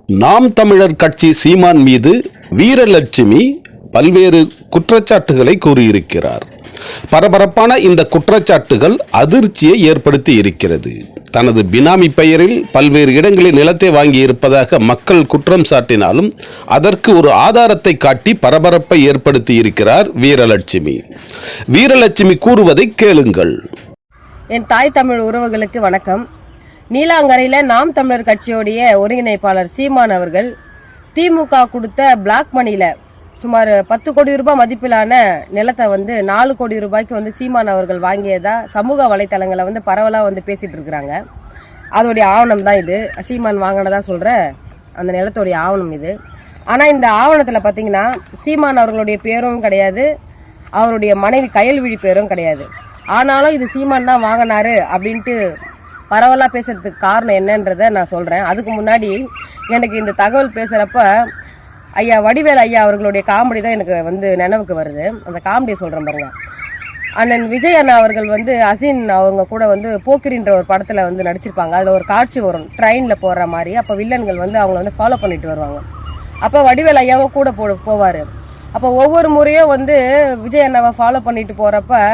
நாம் தமிழர் கட்சி சீமான் மீது வீரலட்சுமி பல்வேறு குற்றச்சாட்டுகளை கூறியிருக்கிறார். பரபரப்பான இந்த குற்றச்சாட்டுகள் அதிர்ச்சியை ஏற்படுத்தி இருக்கிறது. தனது பினாமி பெயரில் பல்வேறு இடங்களில் நிலத்தை வாங்கியிருப்பதாக மக்கள் குற்றம் சாட்டினாலும் அதற்கு ஒரு ஆதாரத்தை காட்டி பரபரப்பை ஏற்படுத்தி இருக்கிறார் வீரலட்சுமி. வீரலட்சுமி கூறுவதை கேளுங்கள். என் தாய் தமிழ் உறவுகளுக்கு வணக்கம். நீலாங்கரையில் நாம் தமிழர் கட்சியோடைய ஒருங்கிணைப்பாளர் சீமான் அவர்கள் திமுக கொடுத்த பிளாக் மணியில் சுமார் 10 கோடி ரூபாய் மதிப்பிலான நிலத்தை 4 கோடி ரூபாய்க்கு சீமான் அவர்கள் வாங்கியதா சமூக வலைத்தளங்களை பரவலாக பேசிட்டு இருக்கிறாங்க. அதோடைய ஆவணம் தான் இது. சீமான் வாங்கினதா சொல்ற அந்த நிலத்தோடைய ஆவணம் இது. ஆனால் இந்த ஆவணத்தில் பார்த்தீங்கன்னா சீமான் அவர்களுடைய பேரும் கிடையாது, அவருடைய மனைவி கயல்விழி பேரும் கிடையாது. ஆனாலும் இது சீமான் தான் வாங்கினாரு அப்படின்ட்டு பரவலாக பேசுறதுக்கு காரணம் என்னன்றதை நான் சொல்கிறேன். அதுக்கு முன்னாடி எனக்கு இந்த தகவல் பேசுகிறப்ப ஐயா வடிவேல் ஐயா அவர்களுடைய காமெடி தான் எனக்கு நினைவுக்கு வருது. அந்த காமெடியை சொல்கிறேன் பாருங்க. அண்ணன் விஜய் அண்ணா அவர்கள் அசின் அவங்க கூட போக்கிரின்ற ஒரு படத்தில் நடிச்சிருப்பாங்க. அதில் ஒரு காட்சி வரும், ட்ரெயினில் போடுற மாதிரி. அப்போ வில்லன்கள் அவங்கள ஃபாலோ பண்ணிட்டு வருவாங்க. அப்போ வடிவேல் ஐயாவும் கூட போவார். அப்போ ஒவ்வொரு முறையும் விஜய் அண்ணாவை ஃபாலோ பண்ணிட்டு போகிறப்ப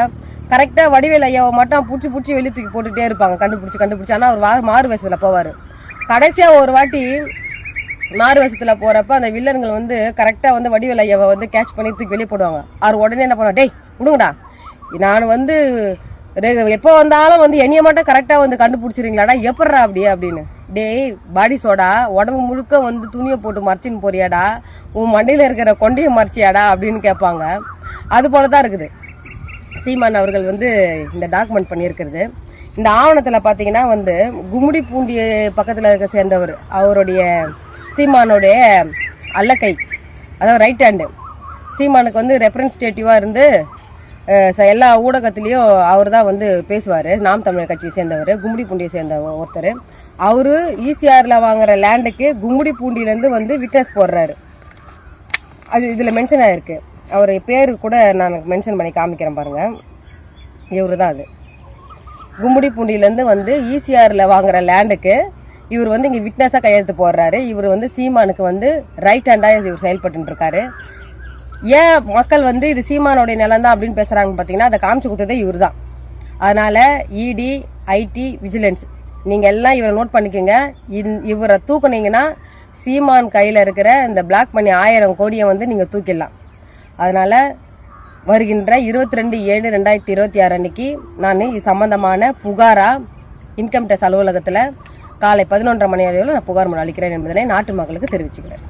கரெக்டாக வடிவேல் ஐயாவை மட்டும் பிடிச்சி வெளியே தூக்கி போட்டுகிட்டே இருப்பாங்க, கண்டுபிடிச்சி. ஆனால் அவர் மாறு வேஷத்தில் போவார். கடைசியாக ஒரு வாட்டி மாறு வேஷத்தில் போகிறப்ப அந்த வில்லன்கள் கரெக்டாக வடிவேல் ஐயாவை கேட்ச் பண்ணி தூக்கி வெளியே போடுவாங்க. அவர் உடனே என்ன பண்ணுவா, டேய் விடுங்கடா, நான் எப்போ வந்தாலும் என்னைய மட்டும் கரெக்டாக கண்டுபிடிச்சிருங்களாடா, எப்பட்றா அப்படின்னு. டேய் பாடி சோடா, உடம்பு முழுக்க துணியை போட்டு மறைச்சின்னு போறியாடா, உன் மண்டையில் இருக்கிற கொண்டையை மறைச்சியாடா அப்படின்னு கேட்பாங்க. அது போல தான் இருக்குது சீமான் அவர்கள் இந்த டாக்குமெண்ட் பண்ணியிருக்கிறது. இந்த ஆவணத்தில் பார்த்தீங்கன்னா கும்முடி பூண்டி பக்கத்தில் இருக்க சேர்ந்தவர், அவருடைய சீமானுடைய அல்லக்கை, அதாவது ரைட் ஹேண்டு. சீமானுக்கு ரெப்ரசன்டேட்டிவாக இருந்து எல்லா ஊடகத்துலேயும் அவர் தான் பேசுவார். நாம் தமிழர் கட்சியை சேர்ந்தவர், கும்முடி பூண்டியை சேர்ந்த ஒருத்தர். அவர் ஈசிஆரில் வாங்குற லேண்டுக்கு கும்முடி பூண்டியிலேருந்து விட்னஸ் போடுறாரு. அது இதில் மென்ஷன் ஆகிருக்கு. அவர் பேர் கூட நான் மென்ஷன் பண்ணி காமிக்கிறேன் பாருங்கள். இவர் தான் அது. கும்முடி பூண்டியிலேருந்து ஈசிஆரில் வாங்குற லேண்டுக்கு இவர் இங்கே விட்னஸாக கையெழுத்து போடுறாரு. இவர் சீமானுக்கு ரைட் ஹேண்டாக இவர் செயல்பட்டு இருக்காரு. ஏன் மக்கள் இது சீமானோடைய நிலம் தான் அப்படின்னு பேசுகிறாங்கன்னு பார்த்தீங்கன்னா அதை காமிச்சு கொடுத்ததே இவர் தான். அதனால் இடி, ஐடி, விஜிலன்ஸ் நீங்கள் எல்லாம் இவரை நோட் பண்ணிக்கோங்க. இவரை தூக்குனீங்கன்னா சீமான் கையில் இருக்கிற இந்த பிளாக் மணி 1000 கோடியை நீங்கள் தூக்கிடலாம். அதனால் வருகின்ற 22/7/2026 அன்னைக்கு நான் இது சம்பந்தமான புகாராக இன்கம் டேக்ஸ் அலுவலகத்தில் காலை 11:30 மணி அளவில் நான் புகார் மனு அளிக்கிறேன் என்பதனை நாட்டு மக்களுக்கு தெரிவிச்சுக்கிறேன்.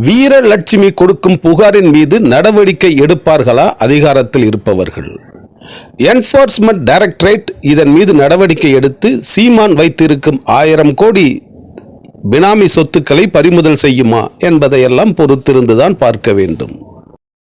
வீரலட்சுமி கொடுக்கும் புகாரின் மீது நடவடிக்கை எடுப்பார்களா அதிகாரத்தில் இருப்பவர்கள்? என்ஃபோர்ஸ்மெண்ட் டைரக்டரேட் இதன் மீது நடவடிக்கை எடுத்து சீமான் வைத்திருக்கும் 1000 கோடி பினாமி சொத்துக்களை பறிமுதல் செய்யுமா என்பதையெல்லாம் பொறுத்திருந்துதான் பார்க்க வேண்டும்.